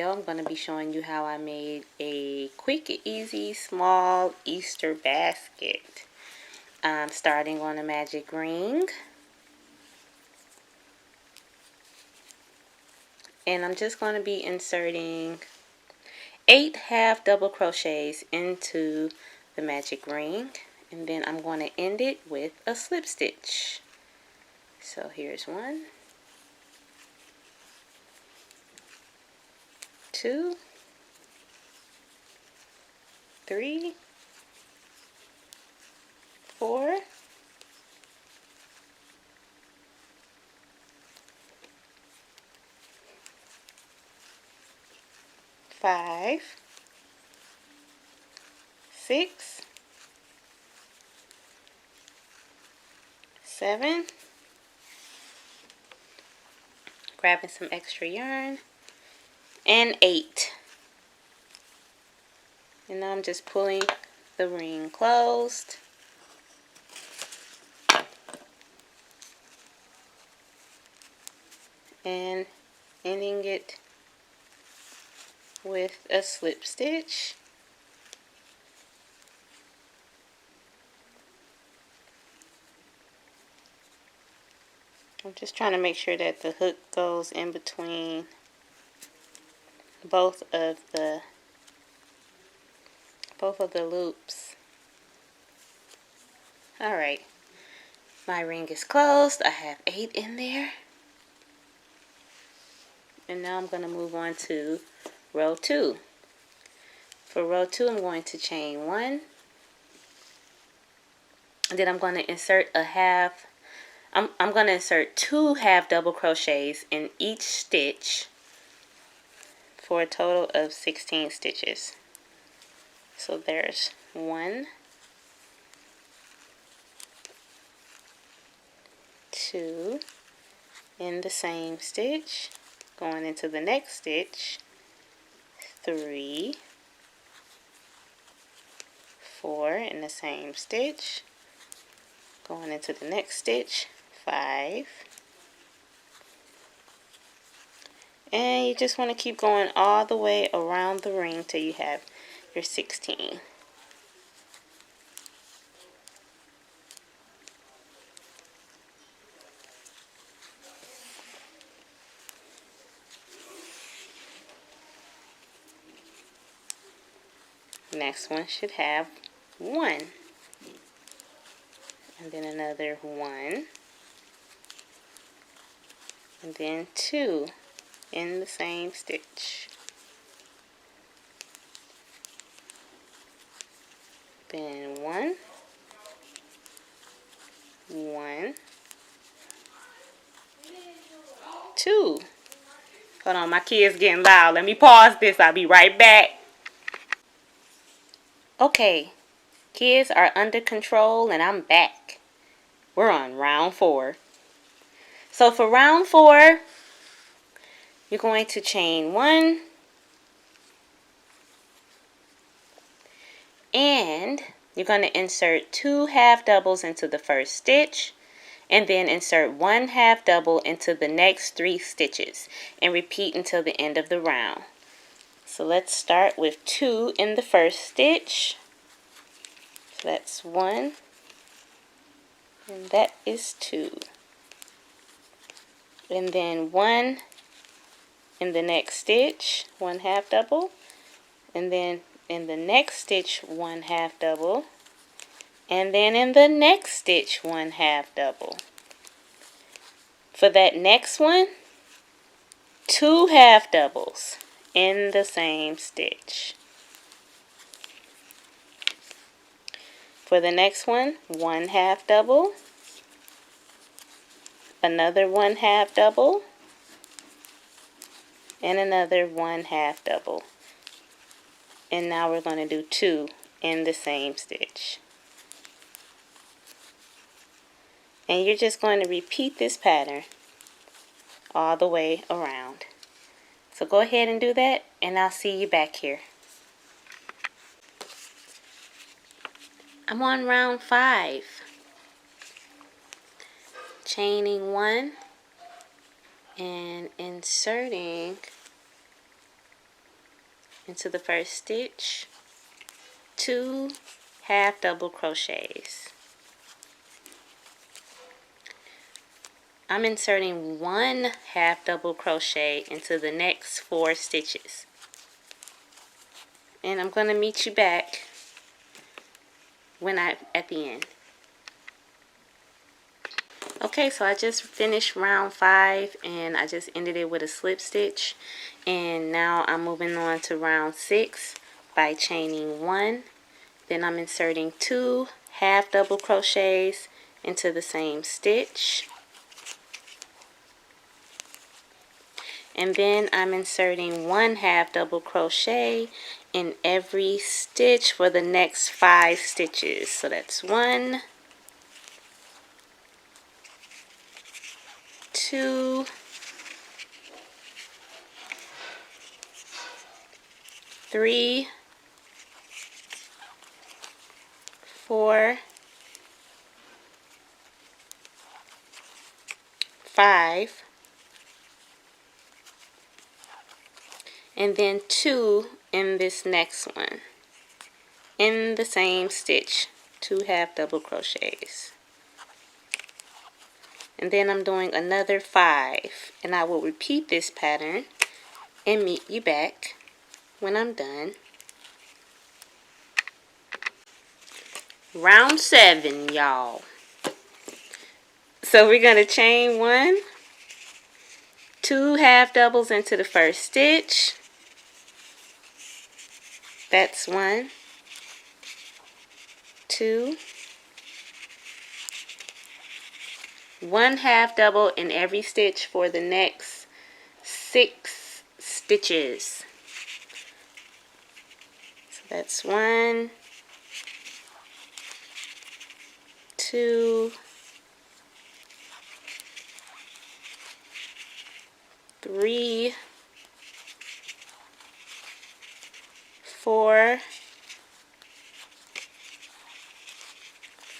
video, I'm going to be showing you how I made a quick, easy, small Easter basket. I'm starting on a magic ring. And I'm just going to be inserting 8 half double crochets into the magic ring. And then I'm going to end it with a slip stitch. So here's 1, 2, 3, 4, 5, 6, 7, grabbing some extra yarn, and 8. And now I'm just pulling the ring closed. And ending it with a slip stitch. I'm just trying to make sure that the hook goes in between both of the loops. Alright, my ring is closed. I have 8 in there. And now I'm going to move on to row 2. For row 2, I'm going to chain 1. And then I'm going to insert a half. I'm going to insert 2 half double crochets in each stitch for a total of 16 stitches. So there's 1, 2 in the same stitch, going into the next stitch, 3, 4 in the same stitch, going into the next stitch, 5, and you just want to keep going all the way around the ring till you have your 16. Next one should have 1, and then another 1, and then 2 in the same stitch, then 1, 1, 2. Hold on, my kid's getting loud. Let me pause this. I'll be right back. Okay, kids are under control and I'm back. We're on round 4. So for round 4, you're going to chain 1 and you're going to insert 2 half doubles into the first stitch and then insert 1 half double into the next 3 stitches and repeat until the end of the round. So let's start with 2 in the first stitch. So that's 1 and that is 2. And then 1 in the next stitch, 1 half double, and then in the next stitch 1 half double, and then in the next stitch 1 half double. For that next one, 2 half doubles in the same stitch. For the next one, 1 half double, another 1 half double, and another 1 half double. And now we're going to do 2 in the same stitch. And you're just going to repeat this pattern all the way around. So go ahead and do that, and I'll see you back here. I'm on round 5. Chaining 1 and inserting into the first stitch, 2 half double crochets. I'm inserting 1 half double crochet into the next 4 stitches. And I'm going to meet you back at the end. Okay, so I just finished round 5 and I just ended it with a slip stitch, and now I'm moving on to round 6 by chaining 1. Then I'm inserting 2 half double crochets into the same stitch, and then I'm inserting 1 half double crochet in every stitch for the next 5 stitches. So that's 1, 2, 3, 4, 5, and then 2 in this next one in the same stitch, 2 half double crochets. And then I'm doing another 5, and I will repeat this pattern and meet you back when I'm done. Round 7, y'all. So we're going to chain 1, 2 half doubles into the first stitch. That's 1, 2, 1 half double in every stitch for the next 6 stitches. So that's 1, 2, 3, 4,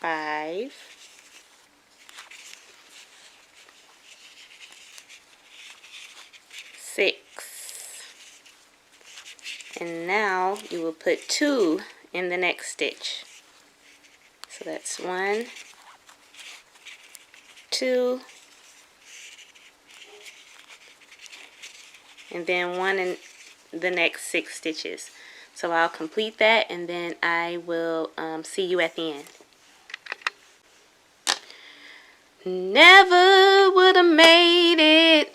5, 6, and now you will put 2 in the next stitch. So that's 1, 2, and then 1 in the next 6 stitches. So I'll complete that, and then I will see you at the end. Never would have made it.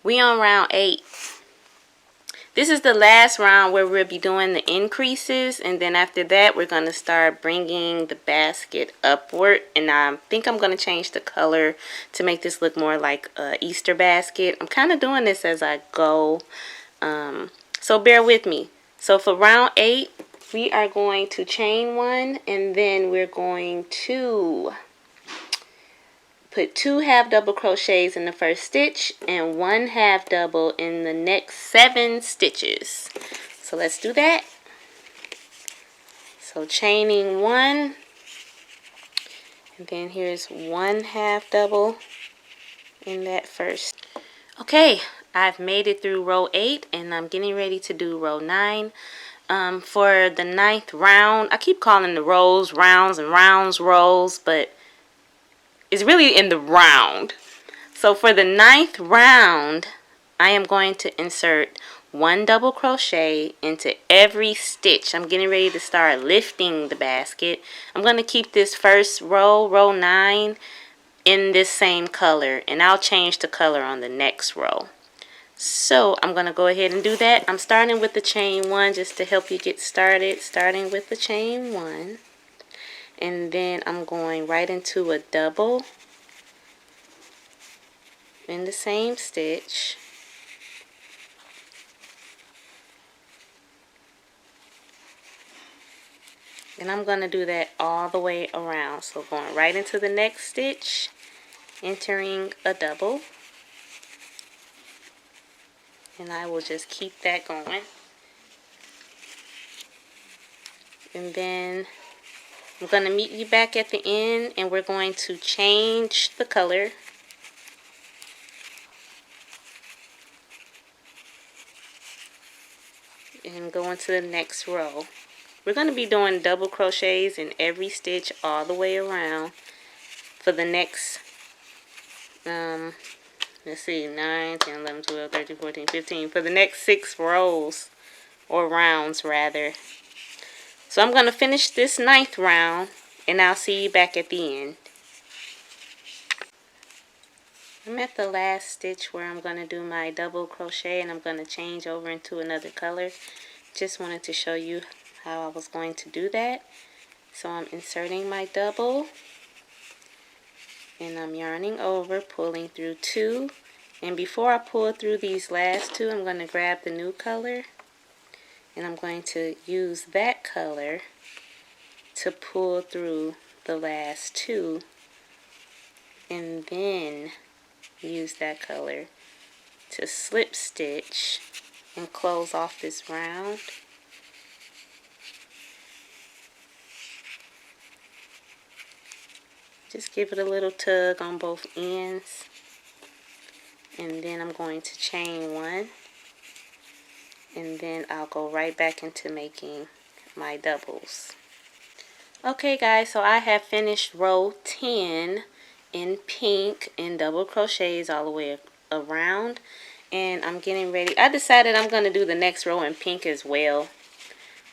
We on round 8. This is the last round where we'll be doing the increases, and then after that we're going to start bringing the basket upward, and I think I'm going to change the color to make this look more like a Easter basket. I'm kind of doing this as I go, so bear with me. So for round 8 we are going to chain 1, and then we're going to put 2 half double crochets in the first stitch and 1 half double in the next 7 stitches. So let's do that. So chaining 1, and then here's 1 half double in that first. Okay, I've made it through row 8 and I'm getting ready to do row 9. For the 9th round, I keep calling the rows rounds and rounds rows, but it's really in the round. So for the 9th round, I am going to insert 1 double crochet into every stitch. I'm getting ready to start lifting the basket. I'm going to keep this first row, row 9, in this same color, and I'll change the color on the next row. So I'm going to go ahead and do that. I'm starting with the chain 1 just to help you get started. Starting with the chain 1. And then I'm going right into a double in the same stitch. And I'm going to do that all the way around. So going right into the next stitch, entering a double. And I will just keep that going. And then I'm going to meet you back at the end, and we're going to change the color. and go into the next row. We're going to be doing double crochets in every stitch all the way around for the next, let's see, 9, 10, 11, 12, 13, 14, 15, for the next 6 rows, or rounds rather. So I'm going to finish this 9th round, and I'll see you back at the end. I'm at the last stitch where I'm going to do my double crochet, and I'm going to change over into another color. Just wanted to show you how I was going to do that. So I'm inserting my double, and I'm yarning over, pulling through 2. And before I pull through these last 2, I'm going to grab the new color, and I'm going to use that color to pull through the last 2, and then use that color to slip stitch and close off this round. Just give it a little tug on both ends, and then I'm going to chain 1, and then I'll go right back into making my doubles. Okay guys, so I have finished row 10 in pink in double crochets all the way around, and I'm getting ready. I decided I'm going to do the next row in pink as well.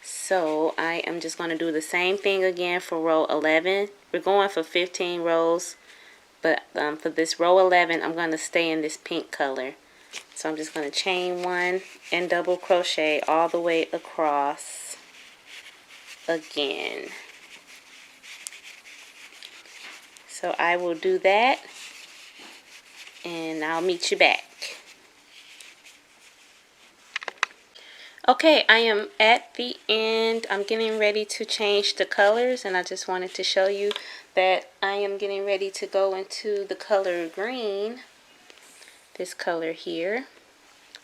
So I am just going to do the same thing again for row 11. We're going for 15 rows, but for this row 11 I'm going to stay in this pink color. So I'm just going to chain 1 and double crochet all the way across again. So I will do that, and I'll meet you back. Okay, I am at the end. I'm getting ready to change the colors, and I just wanted to show you that I am getting ready to go into the color green, this color here,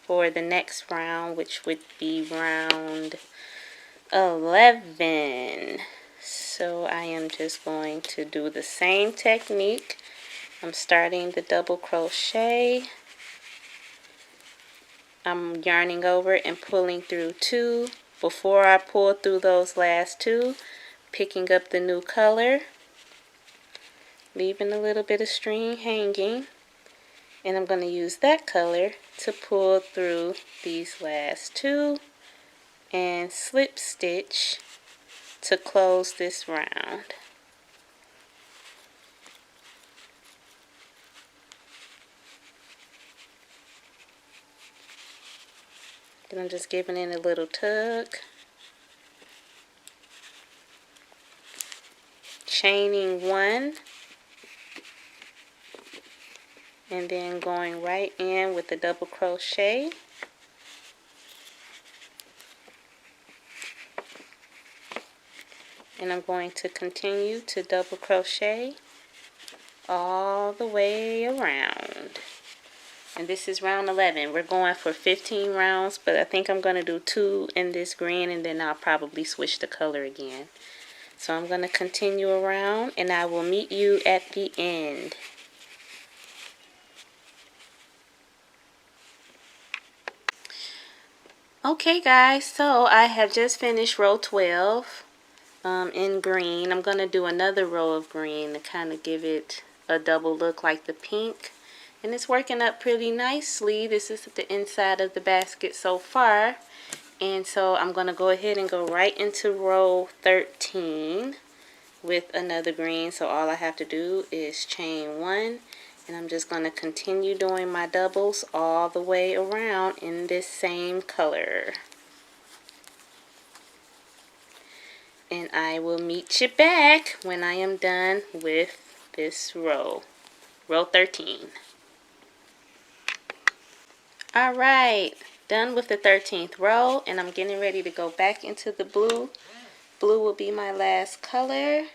for the next round, which would be round 11. So I am just going to do the same technique. I'm starting the double crochet. I'm yarning over and pulling through 2. Before I pull through those last 2, picking up the new color, leaving a little bit of string hanging, and I'm going to use that color to pull through these last 2 and slip stitch to close this round. Then I'm just giving it a little tug, chaining 1, and then going right in with the double crochet. And I'm going to continue to double crochet all the way around. And this is round 11. We're going for 15 rounds, but I think I'm going to do 2 in this green, and then I'll probably switch the color again. So I'm going to continue around, and I will meet you at the end. Okay guys, so I have just finished row 12 in green. I'm going to do another row of green to kind of give it a double look like the pink. And it's working up pretty nicely. This is the inside of the basket so far. And so I'm going to go ahead and go right into row 13 with another green. So all I have to do is chain 1. And I'm just going to continue doing my doubles all the way around in this same color. And I will meet you back when I am done with this row. Row 13. Alright, done with the 13th row, and I'm getting ready to go back into the blue. Blue will be my last color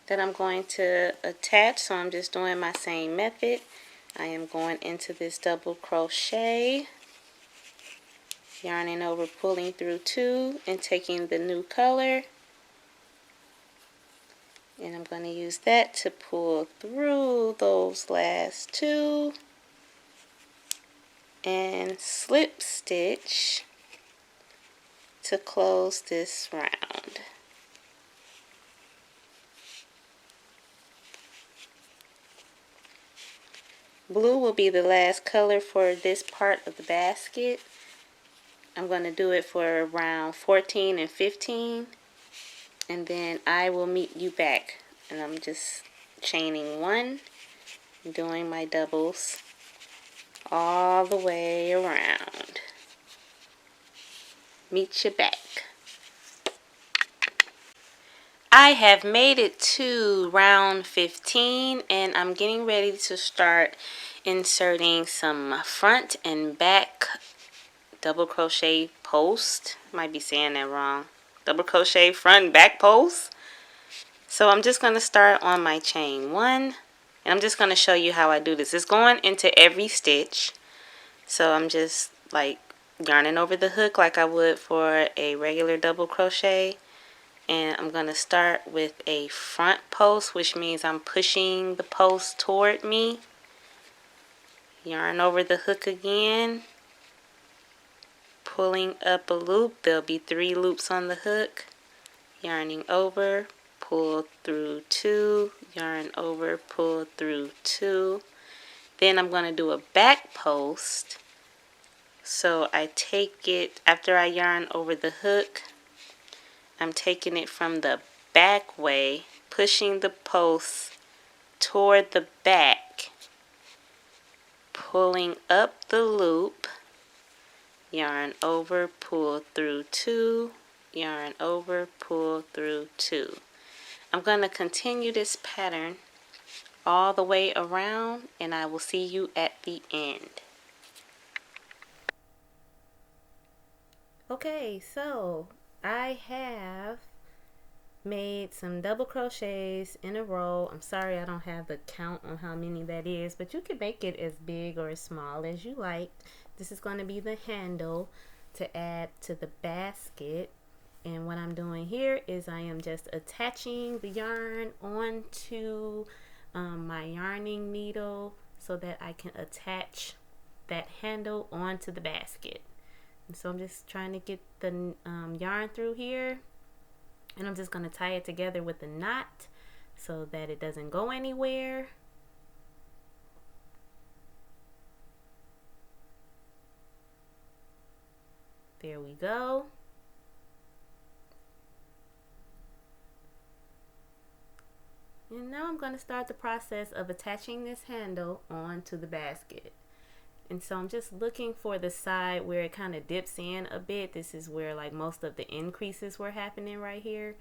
that I'm going to attach, so I'm just doing my same method. I am going into this double crochet, yarning over, pulling through 2, and taking the new color, and I'm going to use that to pull through those last 2. and slip stitch to close this round. Blue will be the last color for this part of the basket. I'm going to do it for round 14 and 15, and then I will meet you back. And I'm just chaining one, doing my doubles all the way around. Meet you back. I have made it to round 15, and I'm getting ready to start inserting some front and back double crochet post. Might be saying that wrong. Double crochet front and back post. So I'm just going to start on my chain 1, and I'm just going to show you how I do this. It's going into every stitch. So I'm just like yarning over the hook like I would for a regular double crochet. And I'm going to start with a front post, which means I'm pushing the post toward me. Yarn over the hook again. Pulling up a loop. There'll be 3 loops on the hook. Yarning over, pull through 2, yarn over, pull through 2. Then I'm going to do a back post. So I take it, after I yarn over the hook, I'm taking it from the back way, pushing the post toward the back, pulling up the loop, yarn over, pull through 2, yarn over, pull through 2. I'm going to continue this pattern all the way around, and I will see you at the end. Okay, so I have made some double crochets in a row. I'm sorry I don't have the count on how many that is, but you can make it as big or as small as you like. This is going to be the handle to add to the basket. And what I'm doing here is I am just attaching the yarn onto my yarning needle so that I can attach that handle onto the basket. And so I'm just trying to get the yarn through here, and I'm just going to tie it together with a knot so that it doesn't go anywhere. There we go. And now I'm going to start the process of attaching this handle onto the basket. And so I'm just looking for the side where it kind of dips in a bit. This is where like most of the increases were happening right here.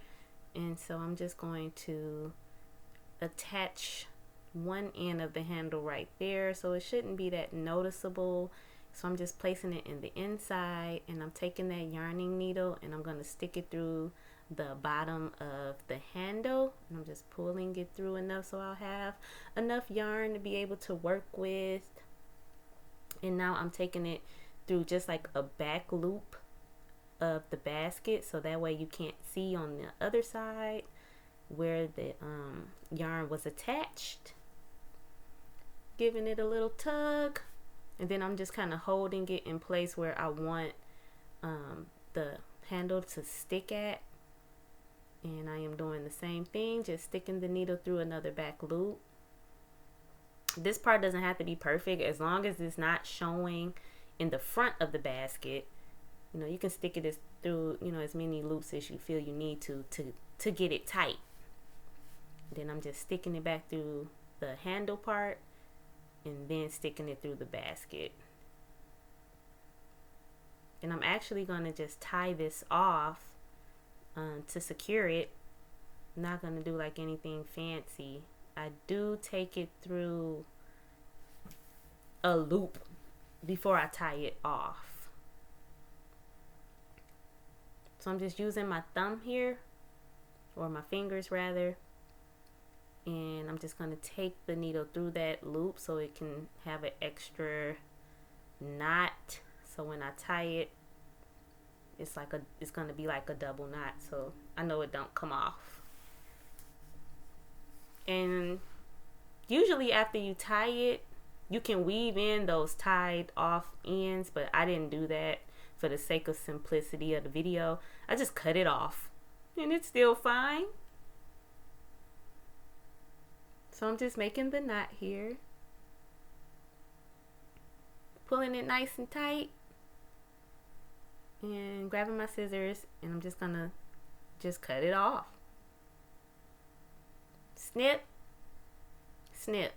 And so I'm just going to attach one end of the handle right there. So it shouldn't be that noticeable. So I'm just placing it in the inside, and I'm taking that yarning needle and I'm going to stick it through the bottom of the handle, and I'm just pulling it through enough so I'll have enough yarn to be able to work with. And now I'm taking it through just like a back loop of the basket, so that way you can't see on the other side where the yarn was attached. Giving it a little tug, and then I'm just kind of holding it in place where I want the handle to stick at. And I am doing the same thing, just sticking the needle through another back loop. This part doesn't have to be perfect, as long as it's not showing in the front of the basket. You know, you can stick it through, you know, as many loops as you feel you need to get it tight. Then I'm just sticking it back through the handle part and then sticking it through the basket. And I'm actually going to just tie this off to secure it. I'm not going to do like anything fancy. I do take it through a loop before I tie it off. So I'm just using my thumb here, or my fingers rather, and I'm just going to take the needle through that loop so it can have an extra knot. So when I tie it, it's going to be like a double knot, so I know it don't come off. And usually after you tie it, You can weave in those tied off ends, but I didn't do that for the sake of simplicity of the video. I just cut it off, and it's still fine. So I'm just making the knot here, pulling it nice and tight, and grabbing my scissors, and I'm just gonna cut it off. Snip, snip.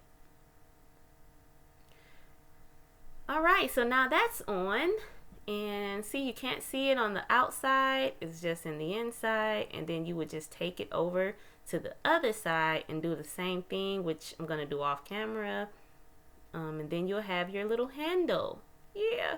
Alright, so now that's on, and see, you can't see it on the outside, it's just in the inside, and then you would just take it over to the other side and do the same thing, which I'm going to do off camera, and then you'll have your little handle. Yeah.